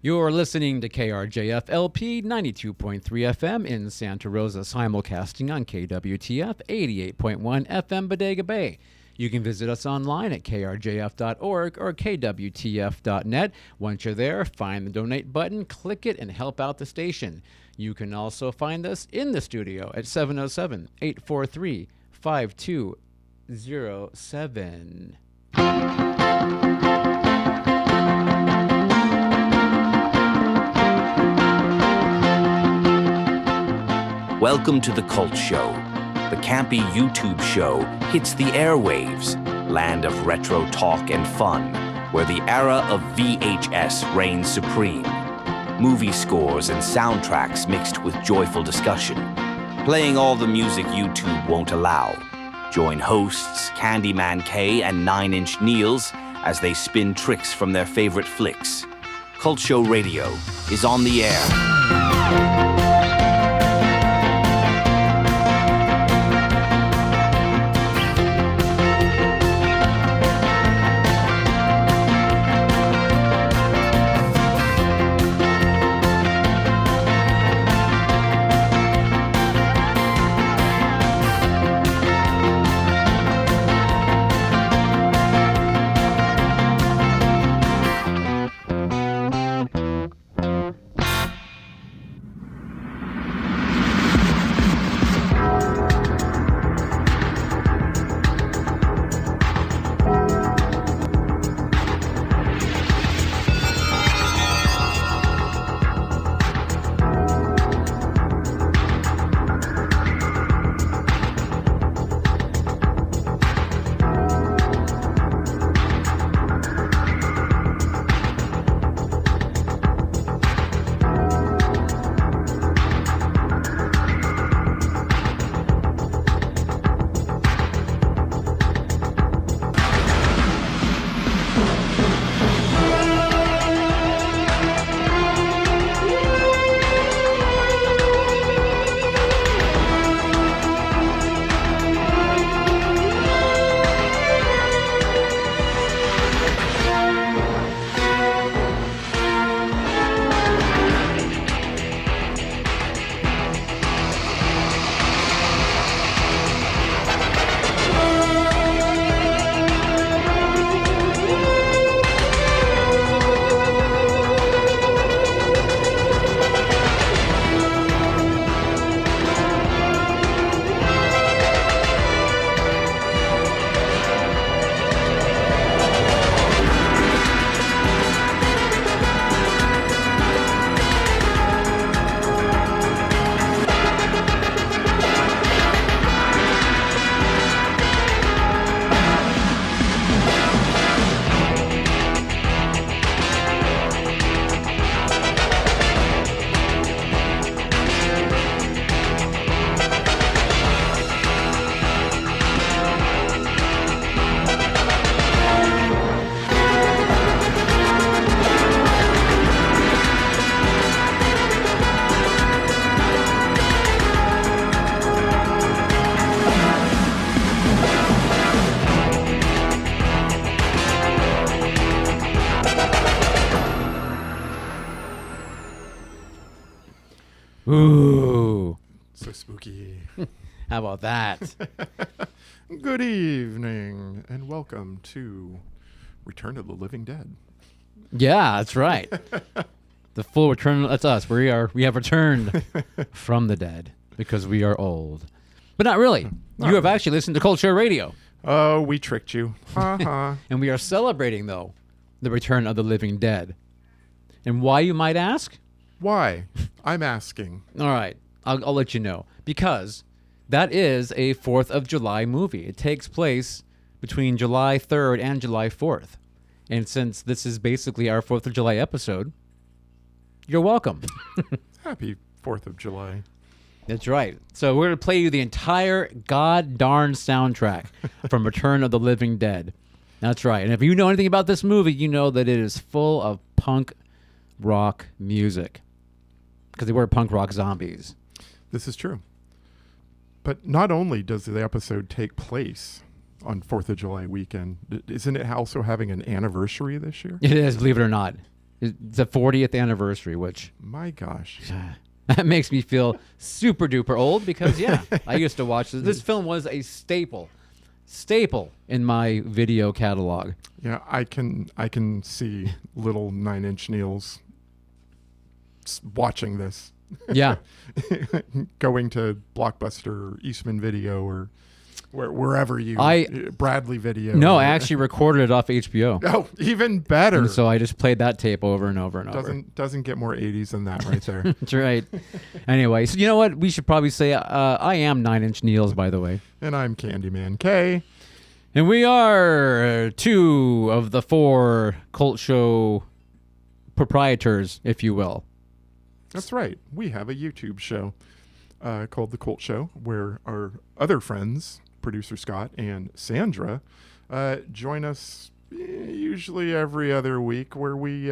You're listening to KRJF LP 92.3 FM in Santa Rosa, simulcasting on KWTF 88.1 FM Bodega Bay. You can visit us online at krjf.org or kwtf.net. Once you're there, find the donate button, click it, and help out the station. You can also find us in the studio at 707-843-5207. Welcome to the Cult Show. The campy YouTube show hits the airwaves, land of retro talk and fun, where the era of VHS reigns supreme. Movie scores and soundtracks mixed with joyful discussion, playing all the music YouTube won't allow. Join hosts Candyman K and 9-Inch Niels as they spin tricks from their favorite flicks. Cult Show Radio is on the air. Ooh. So spooky. How about that? Good evening, and welcome to Return of the Living Dead. Yeah, that's right. The full return, that's us. We have returned from the dead because we are old. But not really. You have actually listened to CULTSHOW Radio. Oh, we tricked you. Ha And we are celebrating, though, the return of the living dead. And why, you might ask? Why? I'm asking. All right, I'll let you know. Because that is a 4th of July movie. It takes place between July 3rd and July 4th. And since this is basically our 4th of July episode, you're welcome. Happy 4th of July. That's right. So we're going to play you the entire god-darn soundtrack from Return of the Living Dead. That's right. And if you know anything about this movie, you know that it is full of punk rock music. Because they were punk rock zombies. This is true. But not only does the episode take place on 4th of July weekend, isn't it also having an anniversary this year? It is, believe it or not. It's the 40th anniversary, which My gosh. that makes me feel super duper old because, yeah, I used to watch this. This film was a staple in my video catalog. Yeah, I can see little 9-inch Neils watching this. Yeah. Going to Blockbuster or Eastman Video or wherever Bradley Video. No, I actually recorded it off HBO. Oh, even better. And so I just played that tape over and over and over. Doesn't get more 80s than that right there. That's right. Anyway, so you know what? We should probably say I am 9-inch Neils, by the way. And I'm Candyman K. And we are 2 of the 4 Cult Show proprietors, if you will. That's right. We have a YouTube show called The Cult Show where our other friends, producer Scott and Sandra, join us usually every other week where we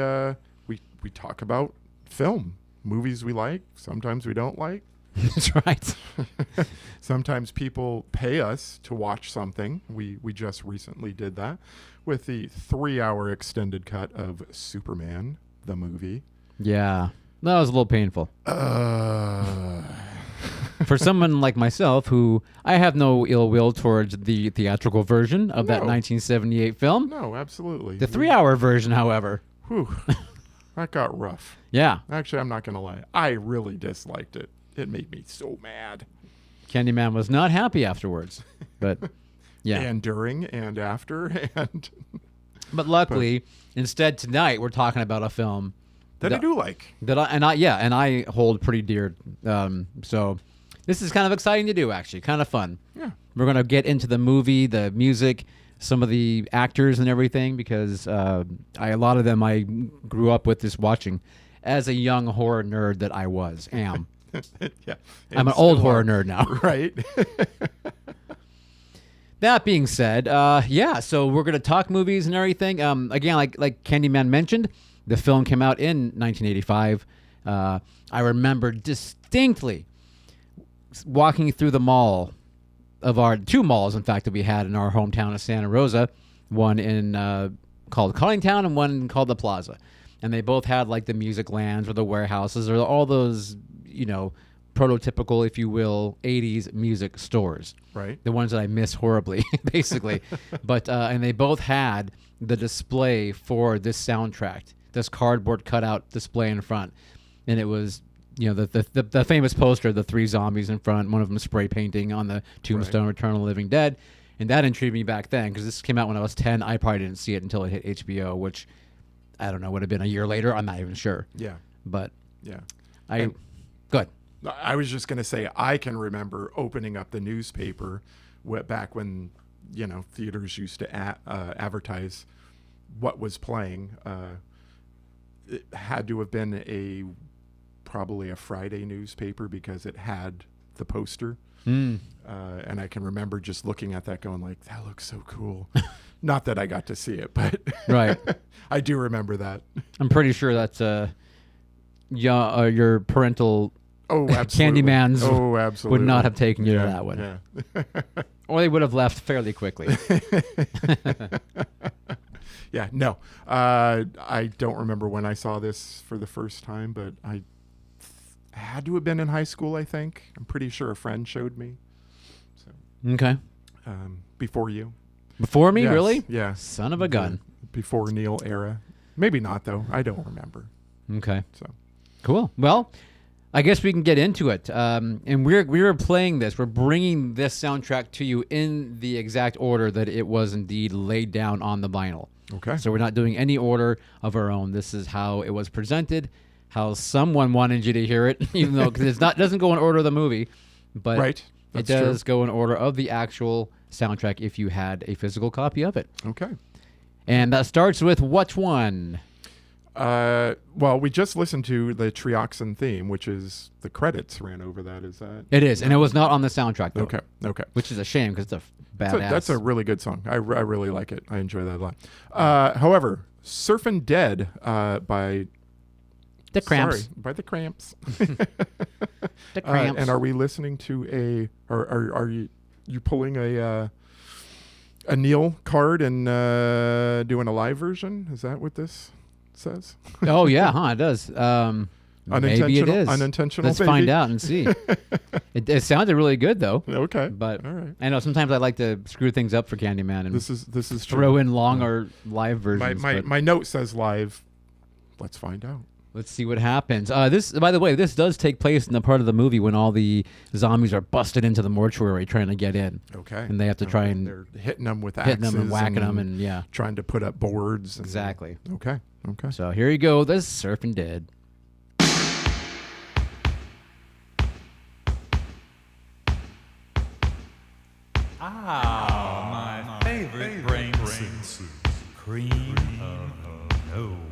talk about film, movies we like, sometimes we don't like. That's right. Sometimes people pay us to watch something. We just recently did that with the 3-hour extended cut of Superman, the movie. Yeah. That was a little painful. For someone like myself, who I have no ill will towards the theatrical version of that 1978 film. No, absolutely. The 3-hour version, however. Whew, that got rough. Yeah. Actually, I'm not going to lie. I really disliked it. It made me so mad. Candyman was not happy afterwards. But, yeah. And during and after. But luckily, instead tonight, we're talking about a film that I do like. And I hold pretty dear. So this is kind of exciting to do, actually. Kind of fun. Yeah. We're going to get into the movie, the music, some of the actors and everything, because a lot of them I grew up with this watching as a young horror nerd that I am. Yeah. I'm an old horror nerd now. Right. That being said, so we're going to talk movies and everything. Again, like Candyman mentioned, the film came out in 1985. I remember distinctly walking through the mall of our 2 malls, in fact, that we had in our hometown of Santa Rosa, one in called Collingtown and one called the Plaza. And they both had like the music lands or the warehouses or all those, prototypical, if you will, 80s music stores. Right. The ones that I miss horribly, basically. But and they both had the display for this soundtrack, this cardboard cutout display in front. And it was, the famous poster, the 3 zombies in front, one of them spray painting on the tombstone, Return of the Living Dead. And that intrigued me back then because this came out when I was 10. I probably didn't see it until it hit HBO, which, I don't know, would have been a year later. I'm not even sure. Yeah. But yeah. Good. I was just going to say, I can remember opening up the newspaper back when, theaters used to advertise what was playing. It had to have been probably a Friday newspaper because it had the poster. And I can remember just looking at that going like, that looks so cool. Not that I got to see it, but right. I do remember that. I'm pretty sure that's your parental Candyman's would not have taken you to that one. Yeah. Or they would have left fairly quickly. Yeah, no. I don't remember when I saw this for the first time, but I had to have been in high school, I think. I'm pretty sure a friend showed me. So, okay. Before you. Before me, yes, really? Yeah. Son of a gun. Before Neil era. Maybe not, though. I don't remember. Okay. So, cool. Well, I guess we can get into it. And we're playing this. We're bringing this soundtrack to you in the exact order that it was indeed laid down on the vinyl. okay. So we're not doing any order of our own. This is how it was presented, how someone wanted you to hear it, even though cause it doesn't go in order of the movie, but right. it does go in order of the actual soundtrack if you had a physical copy of it. Okay. And that starts with which one? Well, we just listened to the Trioxin theme, which is the credits ran over that. Is that? It is, and it was not on the soundtrack, though. Okay. Which is a shame because it's a badass. That's a really good song. I really like it. I enjoy that a lot. However, Surfin' Dead by The Cramps. Sorry, by the Cramps. The Cramps. And are we listening to are you pulling a Neil card and doing a live version? Is that what this says? Oh yeah, huh? It does. Maybe it is. Unintentional. Let's baby. find out and see. It sounded really good though. Okay. But all right. I know sometimes I like to screw things up for Candyman and This is throw true. in long or live versions. My note says live. Let's find out. Let's see what happens. This, by the way, this does take place in the part of the movie when all the zombies are busted into the mortuary trying to get in. Okay. And they have to try and they're hitting them with axes, hitting them and whacking them, and yeah, trying to put up boards. exactly. Okay. So here you go. This Surfing Dead. My favorite brain soup. Cream of nowhere.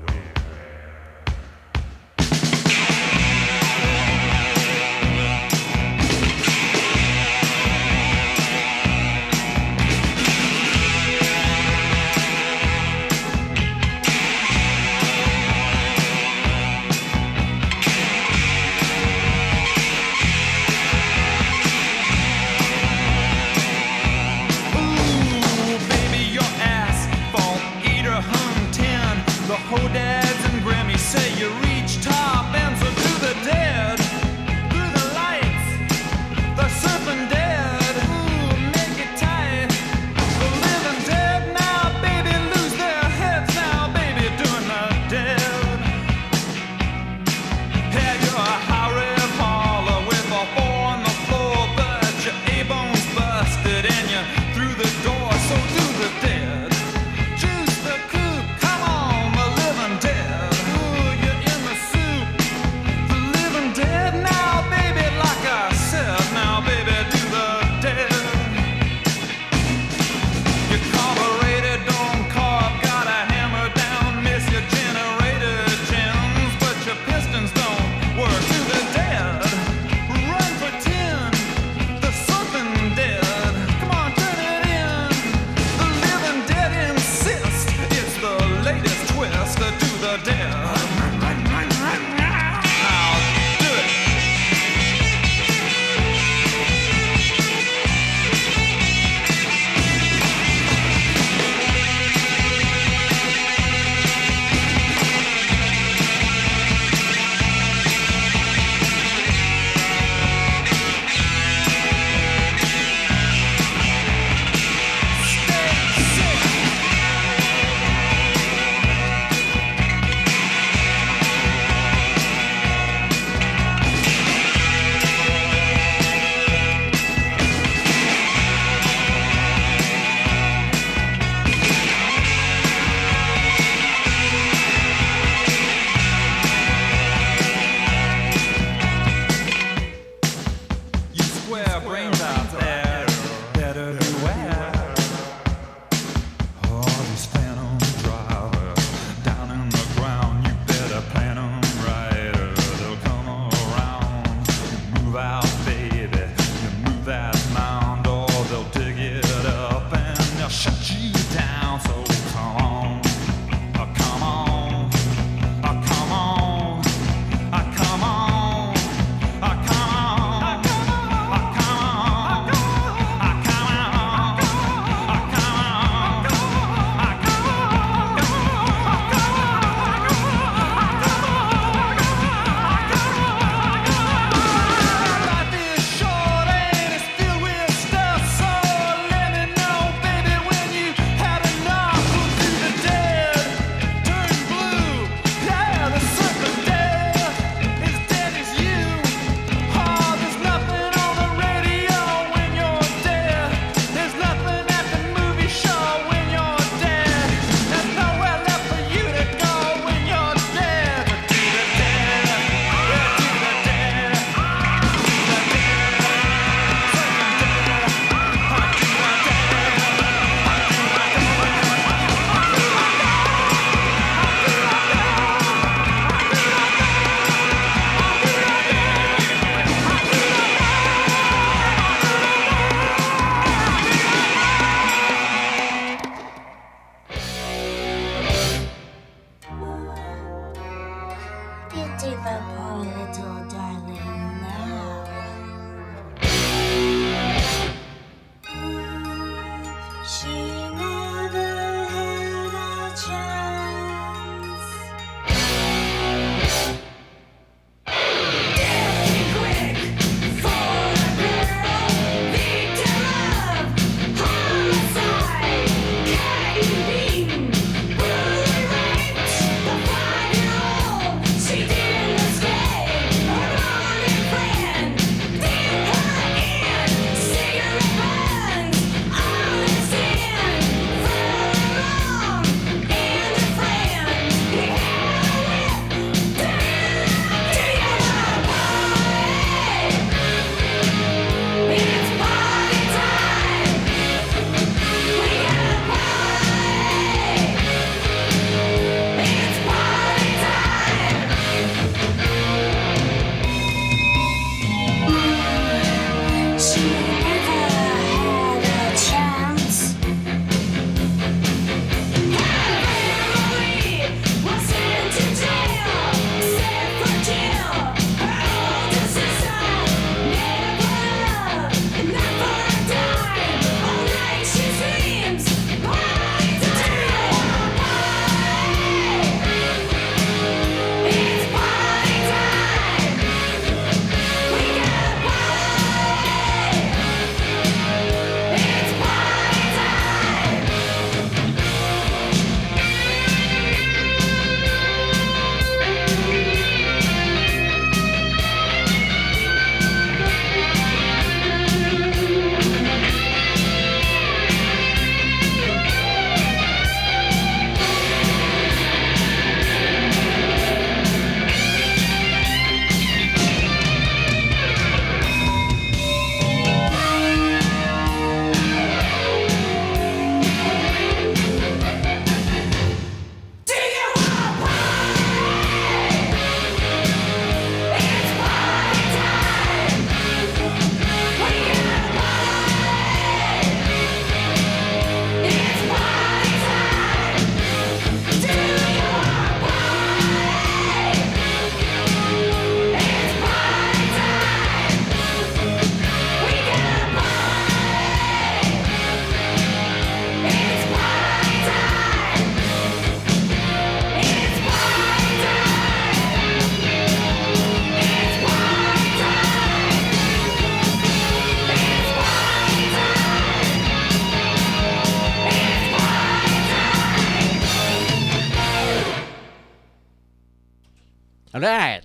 All right.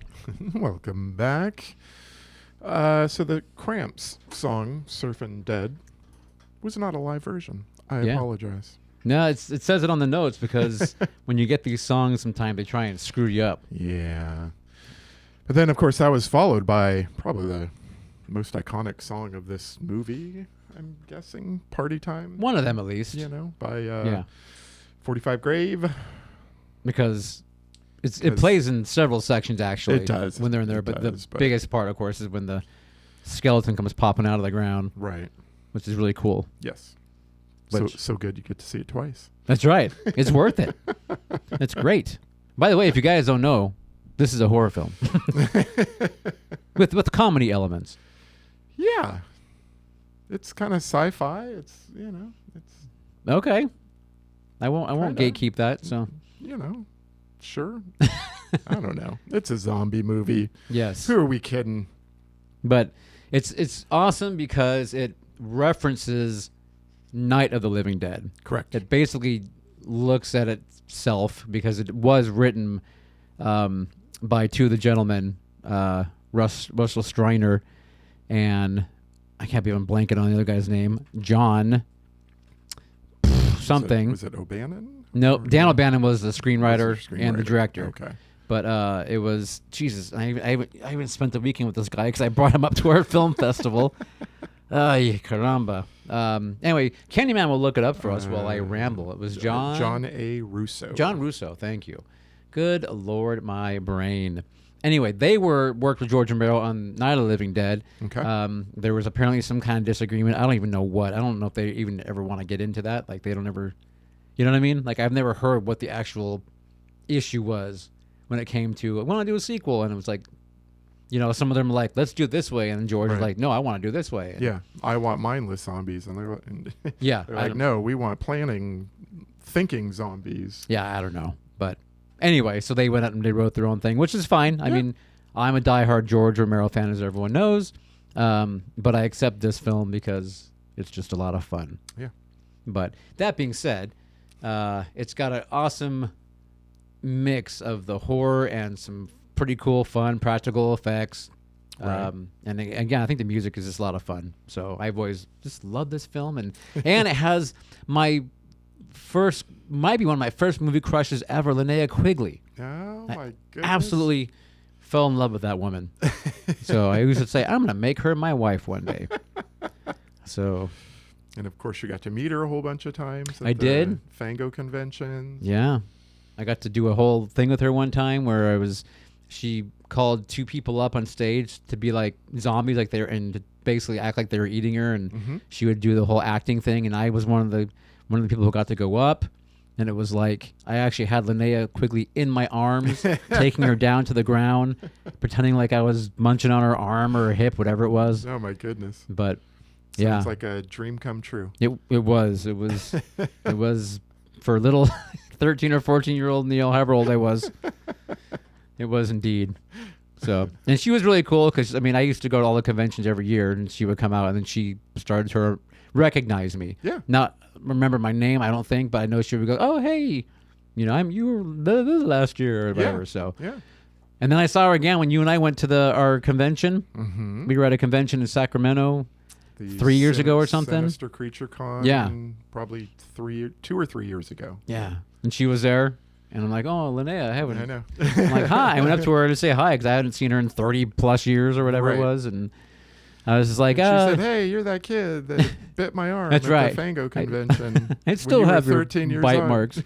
Welcome back. So the Cramps song, Surfin' Dead, was not a live version. I apologize. No, it says it on the notes because when you get these songs, sometimes they try and screw you up. Yeah. But then, of course, that was followed by probably the most iconic song of this movie, I'm guessing, Party Time. One of them, at least. You know, by 45 Grave. Because it plays in several sections, actually. It does. When they're in there. But the biggest part, of course, is when the skeleton comes popping out of the ground. Right. Which is really cool. Yes. Which, so good you get to see it twice. That's right. It's worth it. It's great. By the way, if you guys don't know, this is a horror film. with comedy elements. Yeah. It's kind of sci-fi. It's, you know, it's okay. I won't gatekeep that, so you know, sure. I don't know. It's a zombie movie. Yes. Who are we kidding? But it's awesome because it references Night of the Living Dead. Correct. It basically looks at itself because it was written by two of the gentlemen, Russell Streiner and I can't be even blanking on the other guy's name, John something. Was it O'Bannon? No, Dan O'Bannon was the screenwriter and the director. Okay. But it was, Jesus, I even spent the weekend with this guy because I brought him up to our film festival. Ay, caramba. Anyway, Candyman will look it up for us while I ramble. It was John A. Russo. John Russo, thank you. Good Lord, my brain. Anyway, they worked with George Romero on Night of the Living Dead. Okay. There was apparently some kind of disagreement. I don't even know what. I don't know if they even ever want to get into that. Like, they don't ever, you know what I mean? Like, I've never heard what the actual issue was when it came to, I want to do a sequel. And it was like, you know, some of them were like, let's do it this way. And George was like, no, I want to do it this way. And yeah, I want mindless zombies. And they're yeah, like, no, we want thinking zombies. Yeah, I don't know. But anyway, so they went out and they wrote their own thing, which is fine. Yeah. I mean, I'm a diehard George Romero fan, as everyone knows. But I accept this film because it's just a lot of fun. Yeah. But that being said, it's got an awesome mix of the horror and some pretty cool, fun, practical effects. Right. And again, I think the music is just a lot of fun. So I've always just loved this film. And it has might be one of my first movie crushes ever, Linnea Quigley. Oh, my goodness. Absolutely fell in love with that woman. So I used to say, I'm going to make her my wife one day. So. And, of course, you got to meet her a whole bunch of times. I did. Fango conventions. Yeah. I got to do a whole thing with her one time where she called two people up on stage to be like zombies, like they're, and to basically act like they were eating her. And she would do the whole acting thing. And I was one of the people who got to go up. And it was like, I actually had Linnea Quigley in my arms, taking her down to the ground, pretending like I was munching on her arm or her hip, whatever it was. Oh, my goodness. But, yeah. Sounds like a dream come true. It was. It was for little 13 or 14-year-old Neil, however old I was. It was indeed. So, and she was really cool because, I mean, I used to go to all the conventions every year, and she would come out, and then she started to recognize me. Yeah. Not remember my name, I don't think, but I know she would go, oh, hey, you know, you were the last year or whatever. Yeah. So, yeah. And then I saw her again when you and I went to our convention. Mm-hmm. We were at a convention in Sacramento 3 years ago or something. Sinister Creature Con. Yeah. Probably 2 or 3 years ago. Yeah. And she was there. And I'm like, oh, Linnea, I haven't. I know. I'm like, hi. I went up to her to say hi because I hadn't seen her in 30 plus years or whatever it was. And I was just like, she said, hey, you're that kid that bit my arm that's at right. the Fango convention. I still have your 13 years bite on. marks.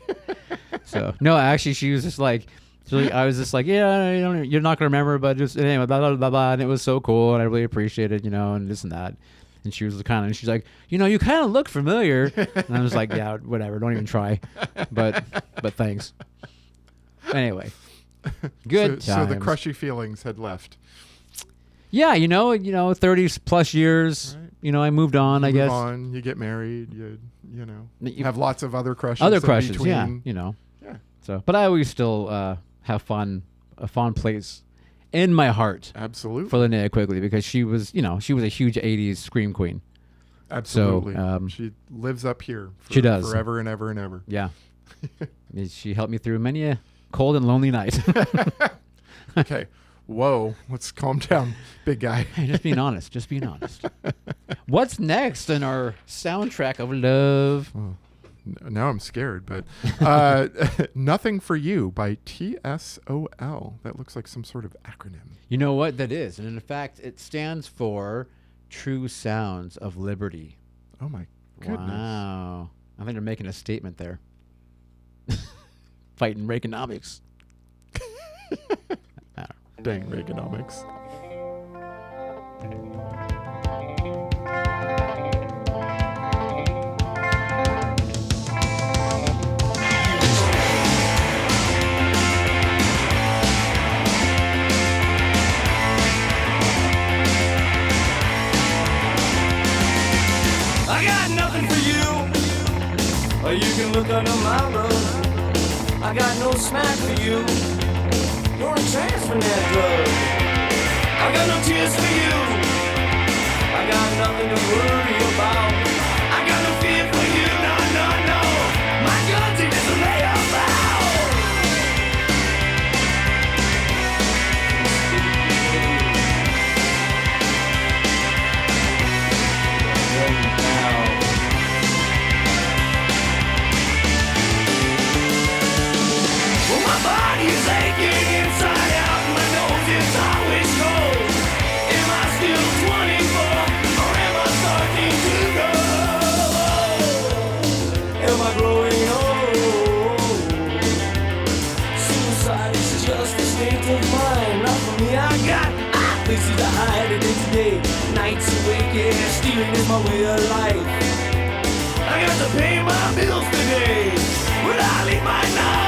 So, no, actually, she was just like, I was just like, yeah, you're not going to remember, but just anyway, blah, blah, blah, blah. And it was so cool. And I really appreciate it, you know, and this and that. And she was she's like, you know, you kind of look familiar. And I was like, yeah, whatever. Don't even try. But thanks. Anyway, good so times. the crushy feelings had left. Yeah, you know, 30 plus years. Right. You know, I moved on. I guess. You get married. You have lots of other crushes. Between. Yeah. You know. Yeah. So, but I always still have a fond place in my heart. Absolutely. For Linnea Quigley because she was a huge '80s scream queen. Absolutely. So, she lives up here. She does forever and ever and ever. Yeah. She helped me through many a cold and lonely night. Okay. Whoa. Let's calm down, big guy. Hey, just being honest. Just being honest. What's next in our soundtrack of love? Now I'm scared, but Nothing for You by TSOL. That looks like some sort of acronym. You know what that is? And in fact, it stands for True Sounds of Liberty. Oh, my goodness. Wow. I think they're making a statement there. Fighting Reaganomics. Dang Reaganomics. I got nothing for you, or you can look under my rug. I got no smack for you, you're a trance from that drug. I got no tears for you, I got nothing to worry about. I got no fear for you, no, no, no. My guns are just a layup out. Well, my body is aching inside out, my nose is always cold. Am I still 24 or am I starting to go? Am I growing old? Suicide is just a state of mind. Not for me, I got places to hide it in today. Nights awake, yeah, stealing is my way of life. I got to pay my bills today. Will I leave my knife?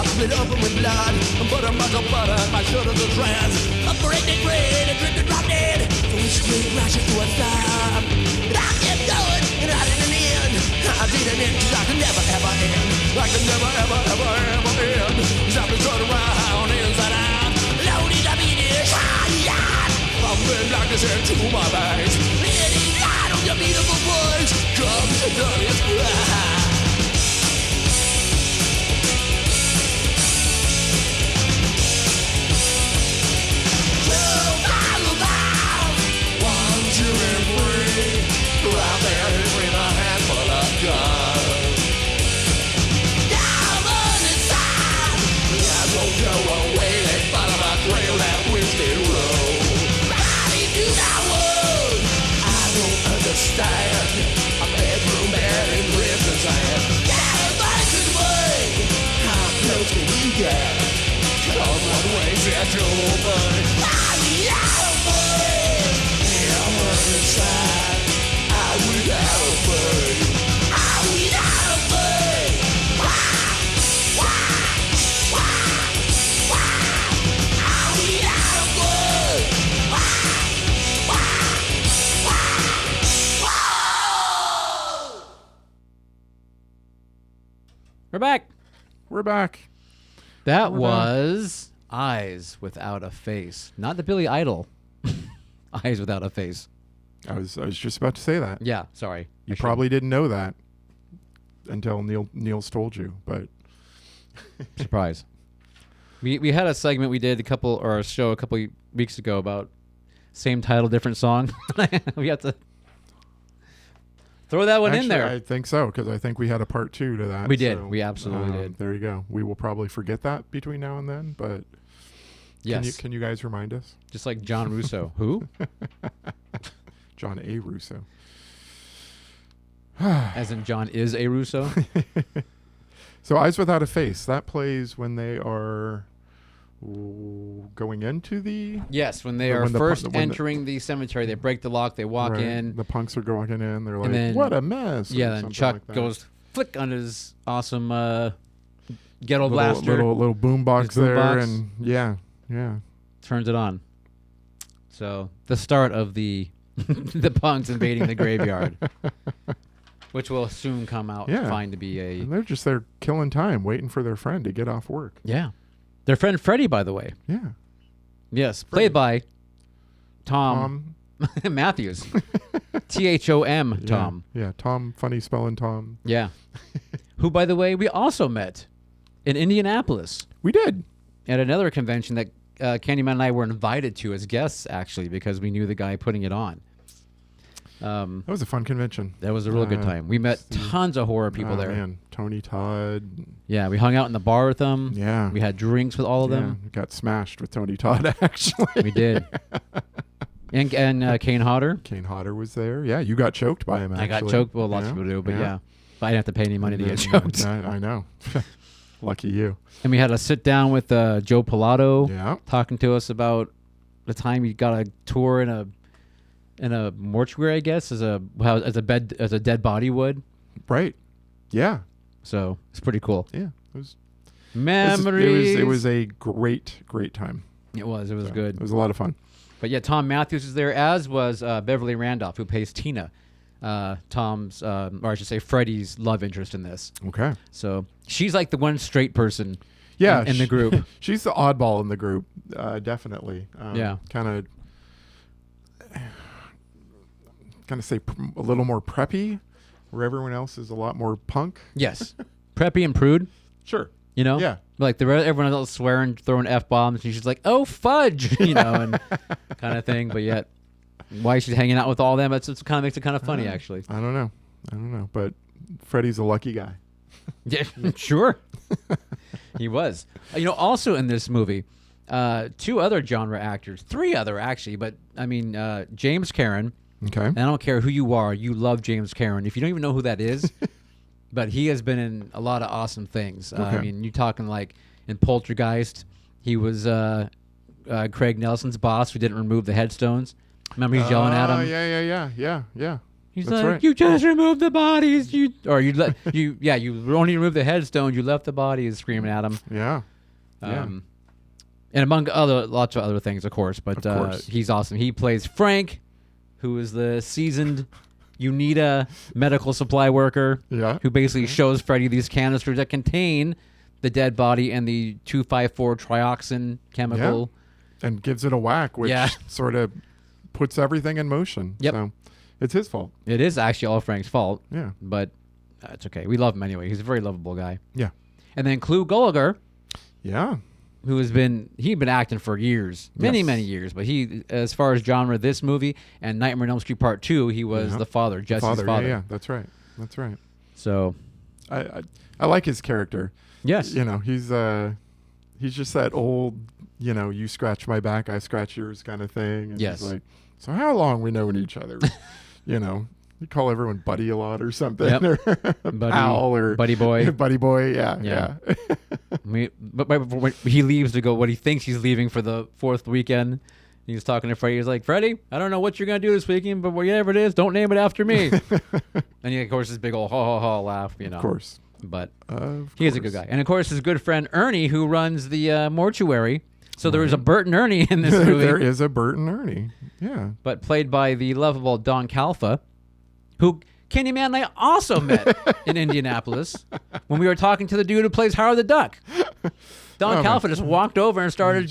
Split open with blood, but I'm not a butter, my shoulders are trans. A breaking bread, a drink and drop dead. So we scream, rushing to a stop. And I kept going, and I didn't end. I didn't end, cause I could never ever end. I could never ever ever ever end. Cause I've been turning around inside out. Loaded up in it, shot. I'm in blackness into my veins. dirtiest crime. We're back. We're back. That was Eyes Without a Face, not the Billy Idol. Eyes Without a Face. I was just about to say that. Yeah, sorry. You probably didn't know that until Niels told you, but surprise. We had a segment we did a show a couple weeks ago about same title, different song. We have to throw that one in there. I think so, because I think we had a part 2 to that. We did. We absolutely did. There you go. We will probably forget that between now and then, but yes. Can you guys remind us? Just like John Russo. Who? John A. Russo. As in John is a Russo? So Eyes Without a Face, that plays when they are going into the... Yes, when they are first entering the cemetery. They break the lock, they walk in. The punks are walking in, they're like, then, what a mess. Yeah, and Chuck goes flick on his awesome ghetto blaster. Little boom box there, and yeah. Turns it on. So, the start of the the punks invading the graveyard. Which will soon come out find to be a... And they're just there killing time, waiting for their friend to get off work. Yeah. Their friend Freddie, by the way. Yeah. Yes, played by Tom Matthews. T-H-O-M, Tom. Yeah, Tom, funny spelling Tom. Yeah. Who, by the way, we also met in Indianapolis. We did. At another convention that Candyman and I were invited to as guests, actually, because we knew the guy putting it on. That was a fun convention. That was a real good time. We met tons of horror people there. Man, Tony Todd. Yeah, we hung out in the bar with them. Yeah. We had drinks with all of them. We got smashed with Tony Todd, actually. We did. And Kane Hodder. Kane Hodder was there. Yeah, you got choked by him, actually. I got choked. Well, lots of people do, but yeah. But I didn't have to pay any money to get choked. I know. Lucky you. And we had a sit down with Joe Pilato, talking to us about the time he got a tour in a mortuary, I guess, as a dead body would. Right. Yeah. So it's pretty cool. Yeah. It was memories. It was a great time. It was good. It was a lot of fun. But yeah, Tom Matthews is there, as was Beverly Randolph, who plays Tina. Tom's, or I should say Freddie's love interest in this. Okay. So she's like the one straight person in the group. She's the oddball in the group, definitely. Kind of say a little more preppy, where everyone else is a lot more punk. Yes. Preppy and prude. Sure. You know? Yeah. Like everyone else swearing, throwing F-bombs, and she's like, oh, fudge, and kind of thing. But yet, why she's hanging out with all them, it's kind of makes it kind of funny, actually. I don't know. But Freddie's a lucky guy. Yeah, sure. He was. Also in this movie, 2 other genre actors, 3 other, actually, but, I mean, James Karen. Okay. And I don't care who you are, you love James Karen. If you don't even know who that is, but he has been in a lot of awesome things. Okay. I mean, you're talking like in Poltergeist, he was Craig Nelson's boss who didn't remove the headstones. Remember he's yelling at him? Yeah. He's That's like, right. you just removed the bodies. You only removed the headstone. You left the bodies, screaming at him. Yeah. And among lots of other things, of course. But Of course. he's awesome. He plays Frank, who is the seasoned UNITA medical supply worker, who basically shows Freddy these canisters that contain the dead body and the 2,5,4-trioxin chemical. And gives it a whack, which sort of puts everything in motion. Yep. So, It's his fault. It is actually all Frank's fault. Yeah. But it's okay. We love him anyway. He's a very lovable guy. Yeah. And then Clu Gulager, Yeah. who he'd been acting for years, many years. But he, as far as genre, this movie and Nightmare on Elm Street Part 2, he was the father, Jesse's father. Yeah, that's right. That's right. So, I like his character. yes. You know, he's just that old, you know, you scratch my back, I scratch yours kind of thing. And Yes. he's like, so how long we known each other? You know, you call everyone buddy a lot or something. Yep. Or pal or buddy boy. buddy boy. Yeah. But when he leaves to go, what he thinks he's leaving for the 4th weekend, he's talking to Freddie. He's like, Freddie, I don't know what you're going to do this weekend, but whatever it is, don't name it after me. And he, of course, this big old ha laugh, you know. Of course. But Of he's a good course. guy. And, of course, his good friend Ernie, who runs the mortuary. So there is a Bert and Ernie in this movie. There is a Bert and Ernie. Yeah. But played by the lovable Don Calfa, who Candyman and I also met in Indianapolis when we were talking to the dude who plays Howard the Duck. Don Calfa just walked over and started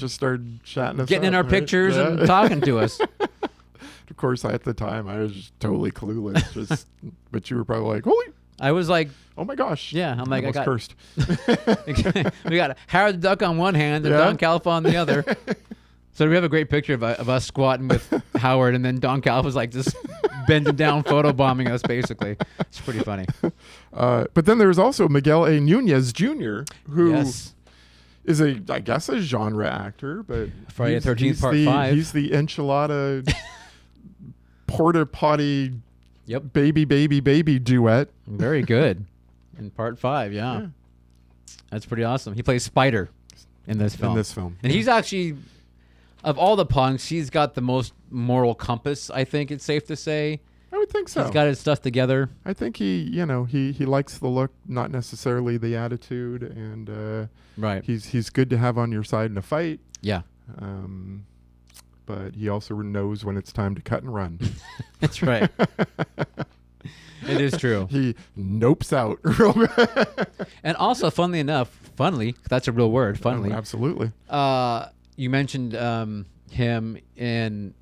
chatting us getting in up, our right? pictures Yeah. and talking to us. Of course, at the time, I was just totally clueless. But you were probably like, holy, I was like, oh my gosh. yeah, I'm like, I almost got cursed. we got Howard the Duck on one hand and Yeah. Don Calfa on the other. So we have a great picture of us squatting with Howard, and then Don Calfa's like just bending down, photobombing us, basically. It's pretty funny. But then there's also Miguel A. Nunez Jr., who Yes. is I guess a genre actor, but Friday the 13th Part 5. He's the enchilada porta potty Yep. baby duet. Very good. In Part 5, yeah. That's pretty awesome. He plays Spider in this film. And he's actually, of all the punks, he's got the most moral compass, I think it's safe to say. I would think so. He's got his stuff together. I think he likes the look, not necessarily the attitude, and Right. he's good to have on your side in a fight. Yeah. But he also knows when it's time to cut and run. That's right. It is true. He nopes out real good. And also, funnily, that's a real word, funnily. Oh, absolutely. You mentioned him in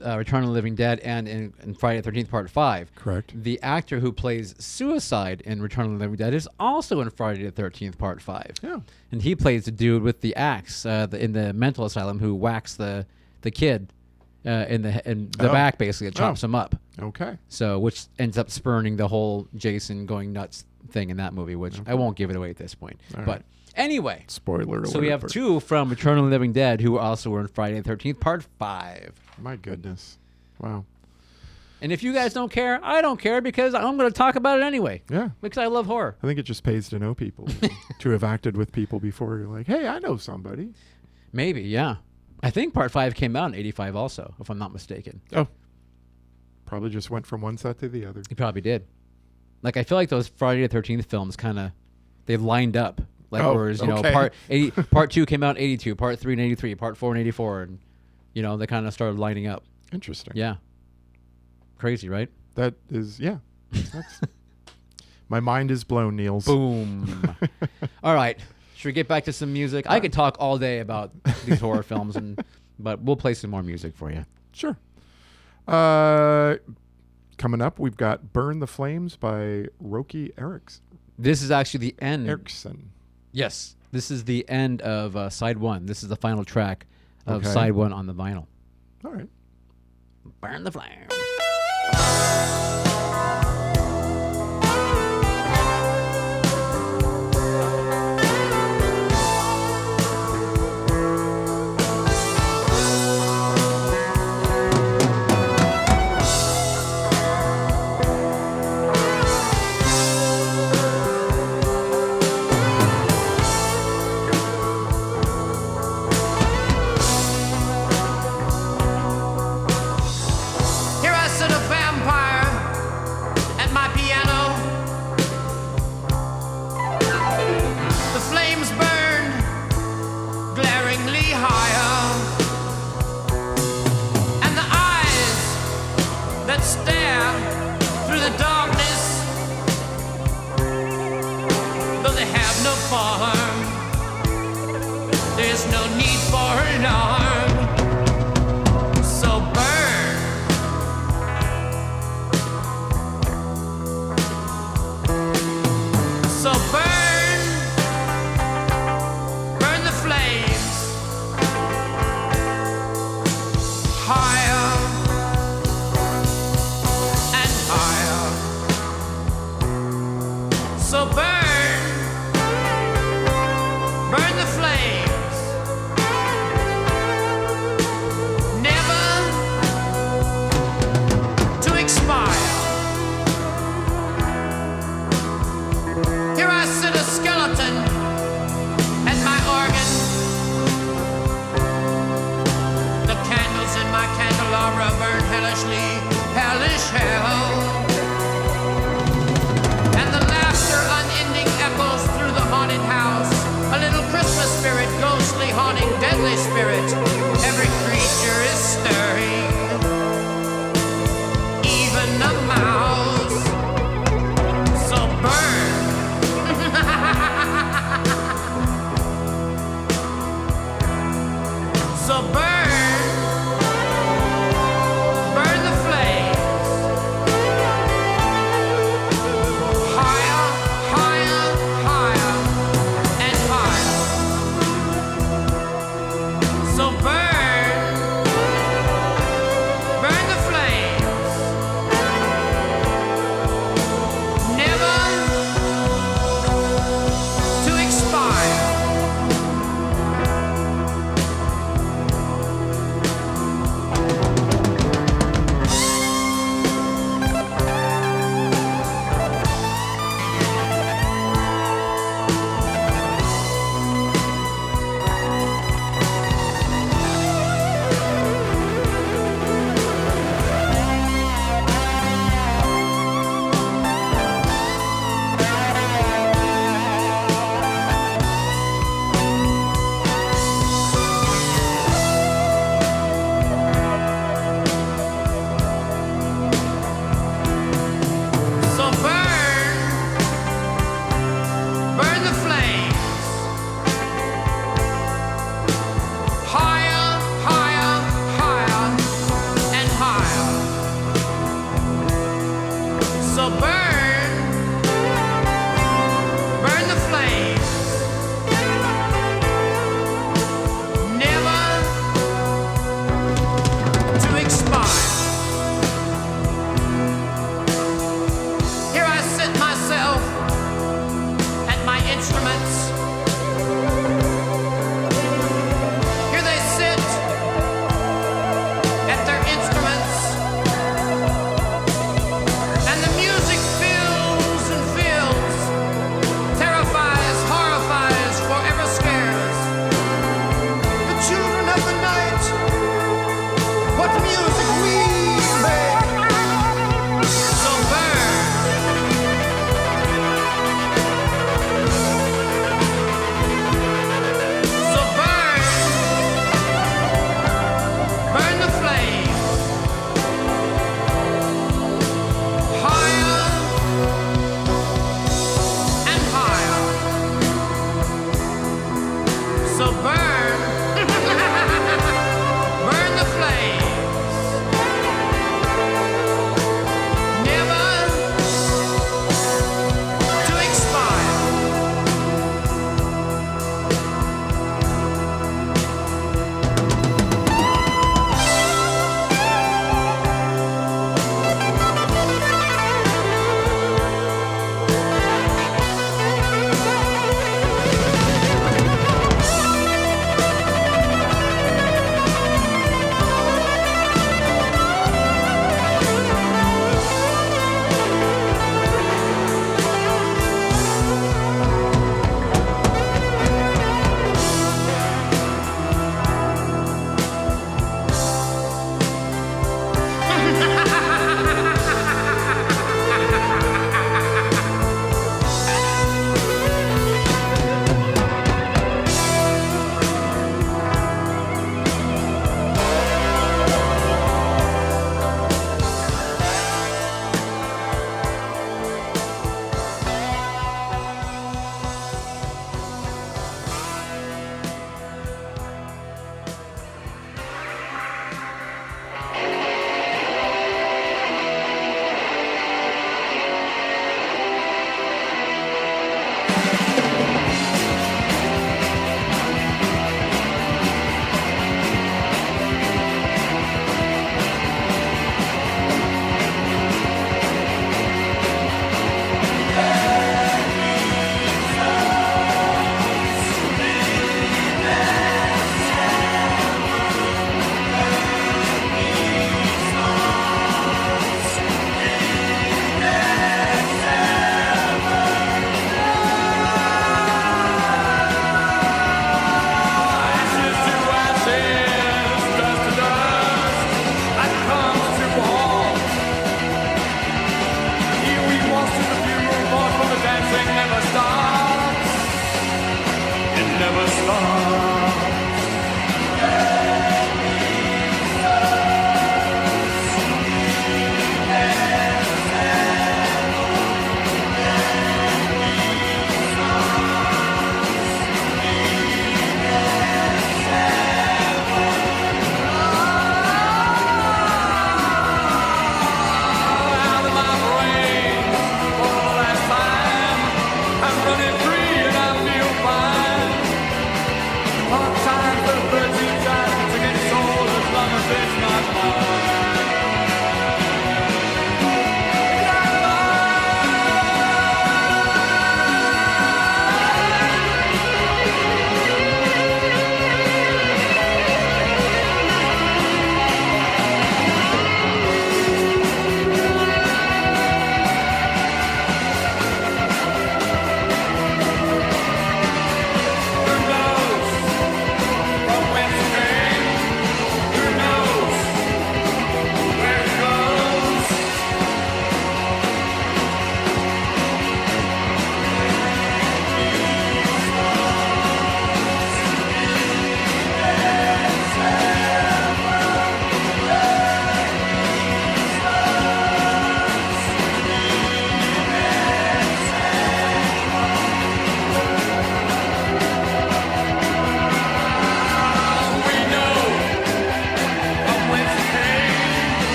Return of the Living Dead and in Friday the 13th Part 5. Correct. The actor who plays Suicide in Return of the Living Dead is also in Friday the 13th Part 5. Yeah. And he plays the dude with the axe in the mental asylum who whacks the kid in the back, basically. It chops him up. Okay. So, which ends up spurning the whole Jason going nuts thing in that movie, which I won't give it away at this point. All But right. anyway. Spoiler alert. So we have for- two from Return of the Living Dead who also were in Friday the 13th Part 5. My goodness. Wow. And if you guys don't care, I don't care because I'm going to talk about it anyway. Yeah. Because I love horror. I think it just pays to know people, to have acted with people before. You're like, hey, I know somebody. Maybe, yeah. I think Part 5 came out in 85 also, if I'm not mistaken. Oh. Probably just went from one set to the other. He probably did. Like, I feel like those Friday the 13th films kind of, they lined up. Like, whereas, okay. Part 2 came out in 82, Part 3 in 83, Part 4 in 84, and, they kind of started lining up. Interesting. Yeah. Crazy, right? That is, yeah. That's, my mind is blown, Niels. Boom. All right. Should we get back to some music? I could talk all day about these horror films, but we'll play some more music for you. Sure. Coming up, we've got Burn the Flames by Roky Erickson. This is actually the end. Erickson. Yes. This is the end of side 1. This is the final track of Okay. side 1 on the vinyl. All right. Burn the flames. Here I sit a vampire So burn, burn the flames, never to expire. Here I sit a skeleton at my organ. The candles in my candelabra burn hellishly, hellish hell. And the laughter unending echoes through the haunted house. A little Christmas spirit, ghostly, haunting, deadly spirit. Every creature is stirring, even the mouse. So burn. So burn, burn the flames, higher, higher, higher, and higher. So burn, burn the flames, never to expire. So burn, burn the flames, higher, higher, higher, and higher. So burn, burn the flames, never to expire. Here I sit myself at my instruments. Here they sit at their instruments. And the music fills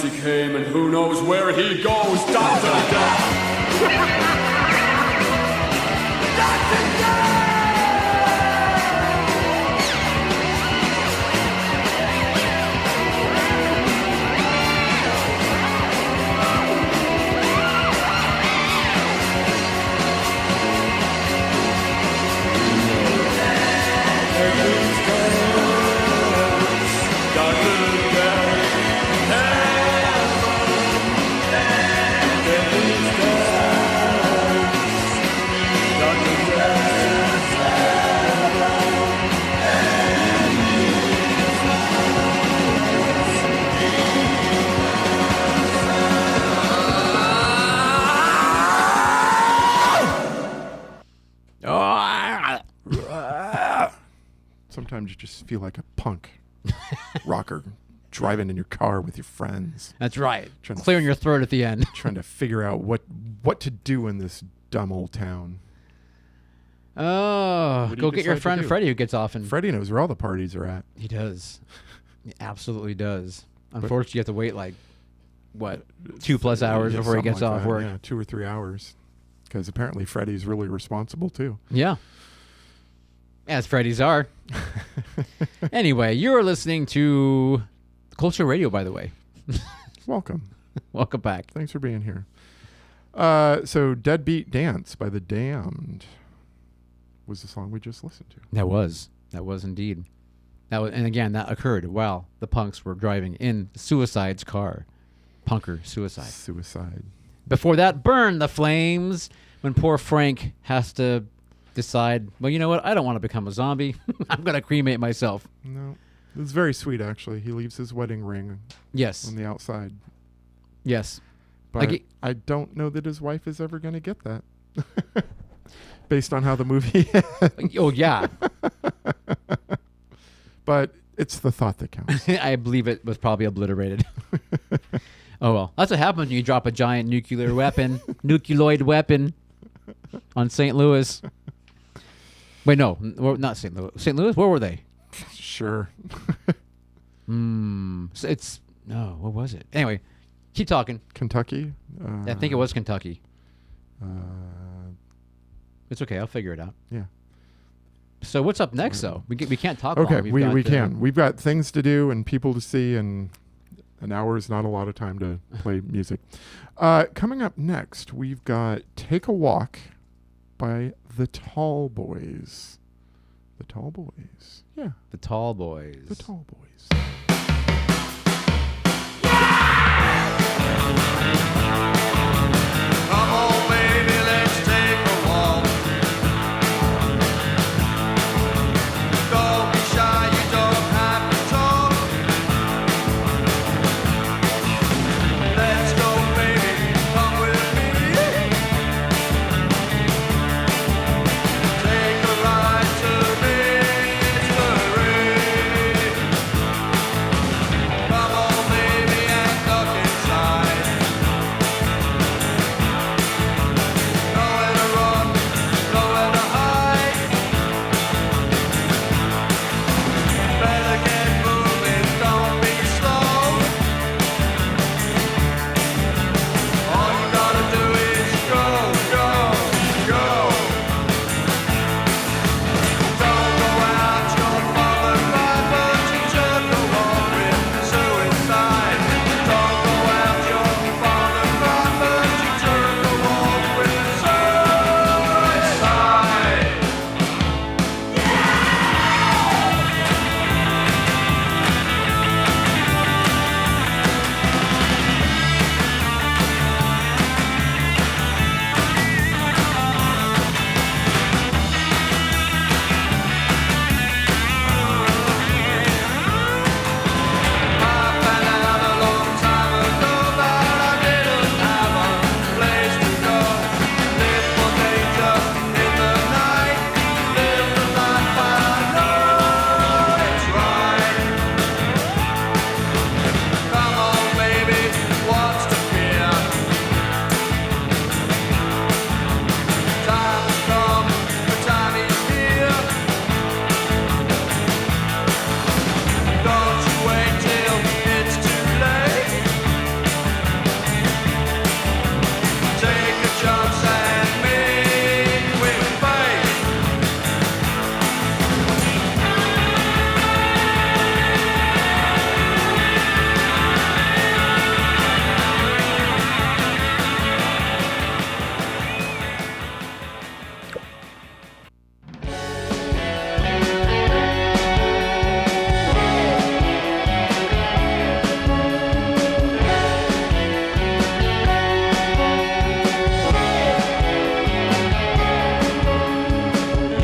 whence he came and who knows where he goes. Dr. Death! Sometimes you just feel like a punk rocker driving in your car with your friends. That's right. Trying to Clearing your throat at the end. Trying to figure out what to do in this dumb old town. Oh, What do go you get your decide to friend do? Freddie who gets off and Freddie knows where all the parties are at. he does. He absolutely does. Unfortunately, you have to wait like what 2+ hours Yeah, before he something gets like off that. work. Yeah, 2 or 3 hours. Because apparently Freddie's really responsible too. Yeah. As Freddy's are. Anyway, you're listening to Culture Radio, by the way. Welcome. Welcome back. Thanks for being here. So Deadbeat Dance by The Damned was the song we just listened to. That was indeed. And again, that occurred while the punks were driving in Suicide's car. Punker Suicide. Suicide. Before that, Burn the Flames, when poor Frank has to decide, well, you know what? I don't want to become a zombie. I'm going to cremate myself. No. It was very sweet, actually. He leaves his wedding ring Yes. on the outside. Yes. But Like I don't know that his wife is ever going to get that. Based on how the movie ends. Oh, yeah. But it's the thought that counts. I believe it was probably obliterated. Oh, well. That's what happens when you drop a giant nuclear weapon, nucleoid weapon on St. Louis. Wait, no. Not St. Louis. St. Louis? Where were they? Sure. So it's... No, what was it? Anyway, keep talking. Kentucky? I think it was Kentucky. Uh, It's okay. I'll figure it out. yeah. So what's up next, though? We can't talk long. Okay, We've we got, can. We've got things to do and people to see, and an hour is not a lot of time to play music. Coming up next, we've got Take a Walk by The Tall Boys. The Tall Boys. Yeah, The Tall Boys. The Tall Boys. Come on, baby, let's take a walk. Don't be shy, you don't have to talk. Let's go, baby, come with me. Take a ride to mystery. Come on, baby, and look inside.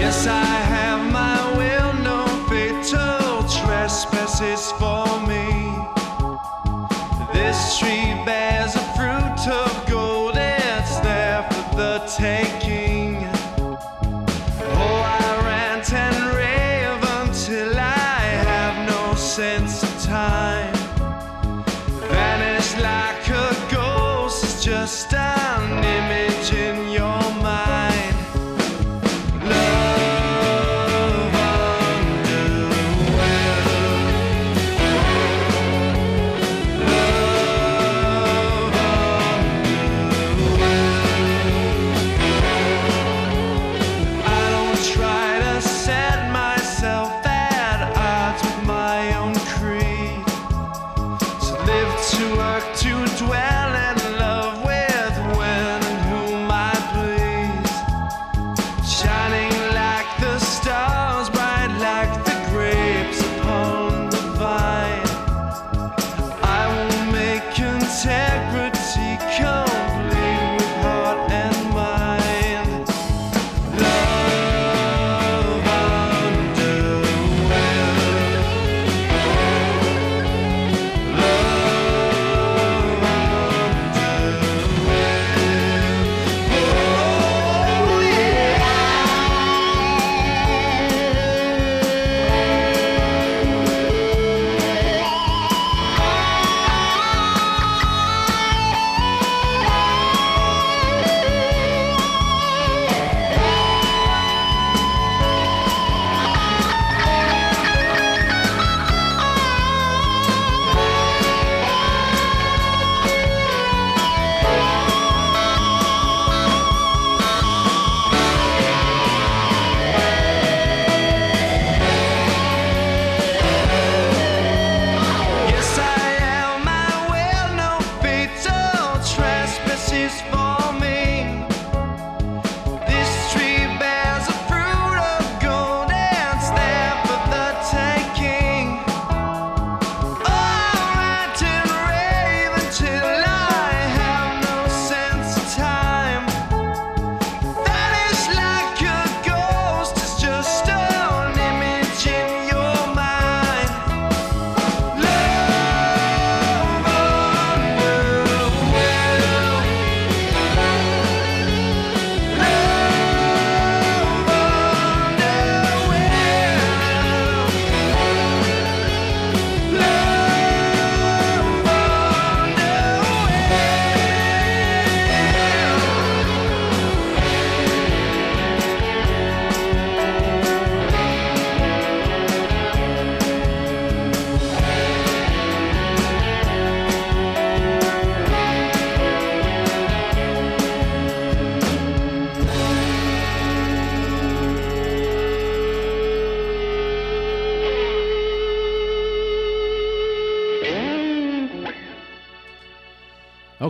Yes, I have my will, no fatal trespasses for me. This tree bears a fruit of gold, it's there for the taking. Oh, I rant and rave until I have no sense of time. Vanish like a ghost, it's just an image in your mind.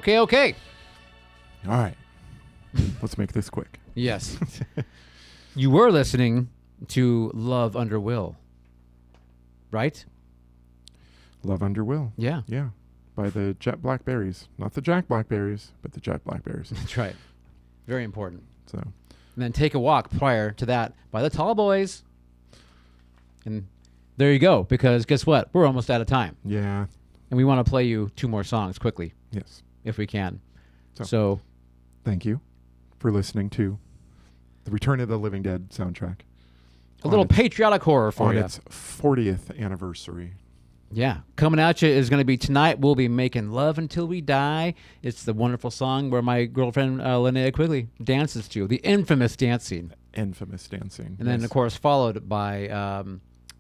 Okay. All right. Let's make this quick. Yes. You were listening to Love Under Will, right? Love Under Will. Yeah. Yeah. By the Jet Blackberries. Not the Jack Blackberries, but the Jet Blackberries. That's right. Very important. So. And then Take a Walk prior to that by the Tall Boys. And there you go, because guess what? We're almost out of time. Yeah. And we want to play you 2 more songs quickly. Yes. If we can. So thank you for listening to the Return of the Living Dead soundtrack. A little patriotic horror for you. On its 40th anniversary. Yeah. Coming at you is going to be tonight. We'll be making Love Until We Die. It's the wonderful song where my girlfriend, Linnea Quigley, dances to. The infamous dancing. Infamous dancing. And then, of course, followed by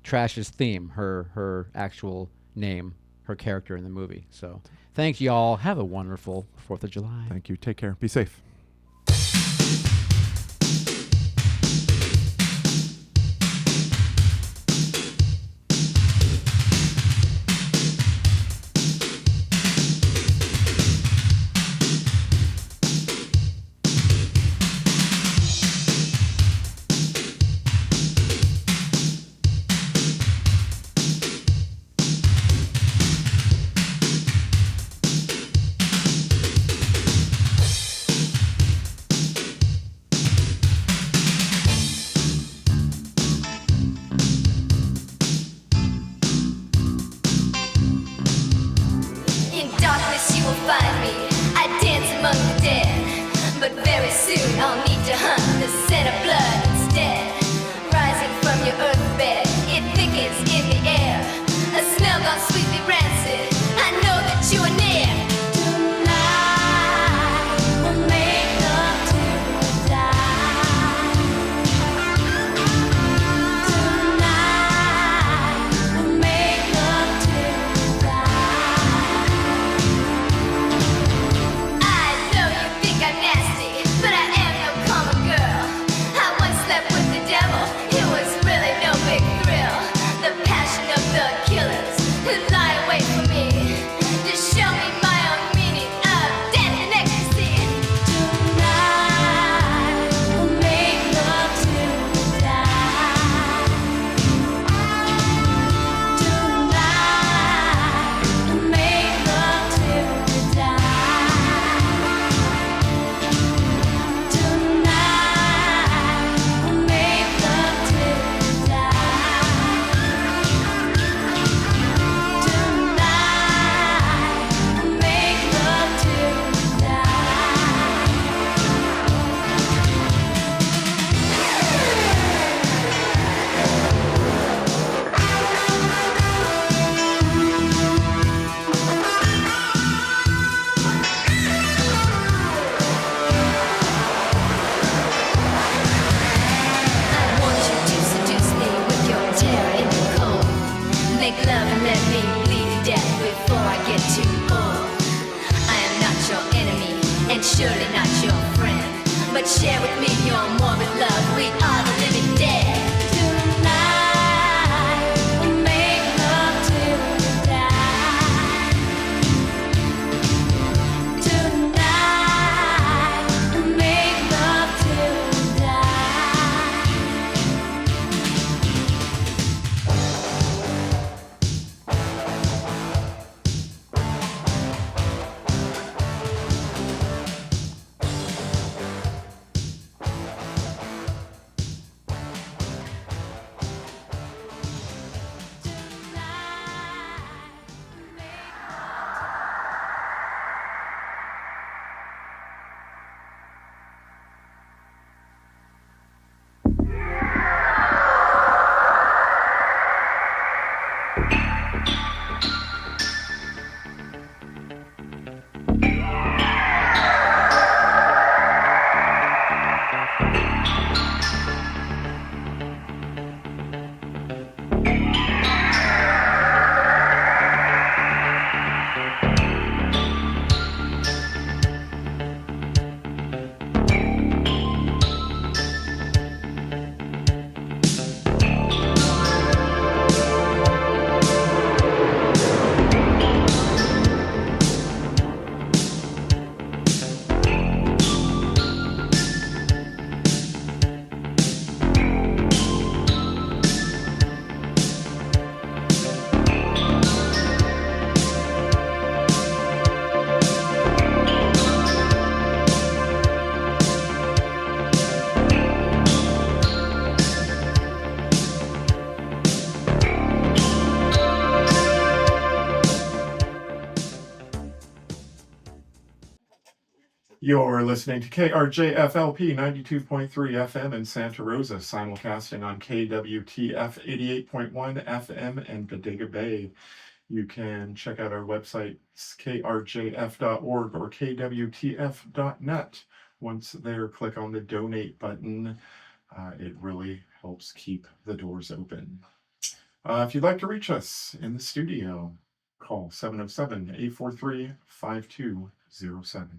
Trash's theme, her actual name, her character in the movie. So thanks, y'all. Have a wonderful 4th of July. Thank you. Take care. Be safe. soon I'll need to hunt the scent of blood instead. Rising from your earth bed, it thickens in the air. A smell gone sweetly rancid. I know that you are near. Tonight we'll make love till we die. Tonight we'll make love till we die. I know you think I'm nasty, but I am no common girl. I once slept with the devil. It was really no big thrill. The passion of the killers who lie awake for me to show me my own meaning of death and ecstasy. Tonight we'll make love till we die. Tonight we'll make love till we die. Tonight we'll make love till we die. Tonight we'll make love till we I want you to seduce me with your terror in the cold. Make love and let me bleed to death before I get too old. I am not your enemy and surely not your friend, but share with me your morbid love. We are the living dead. Tonight we'll make love till we die. Tonight we'll make love till we die. You're listening to KRJF LP 92.3 FM in Santa Rosa, simulcasting on KWTF 88.1 FM in Bodega Bay. You can check out our website, krjf.org or kwtf.net. Once there, click on the donate button. It really helps keep the doors open. If you'd like to reach us in the studio, call 707-843-5207.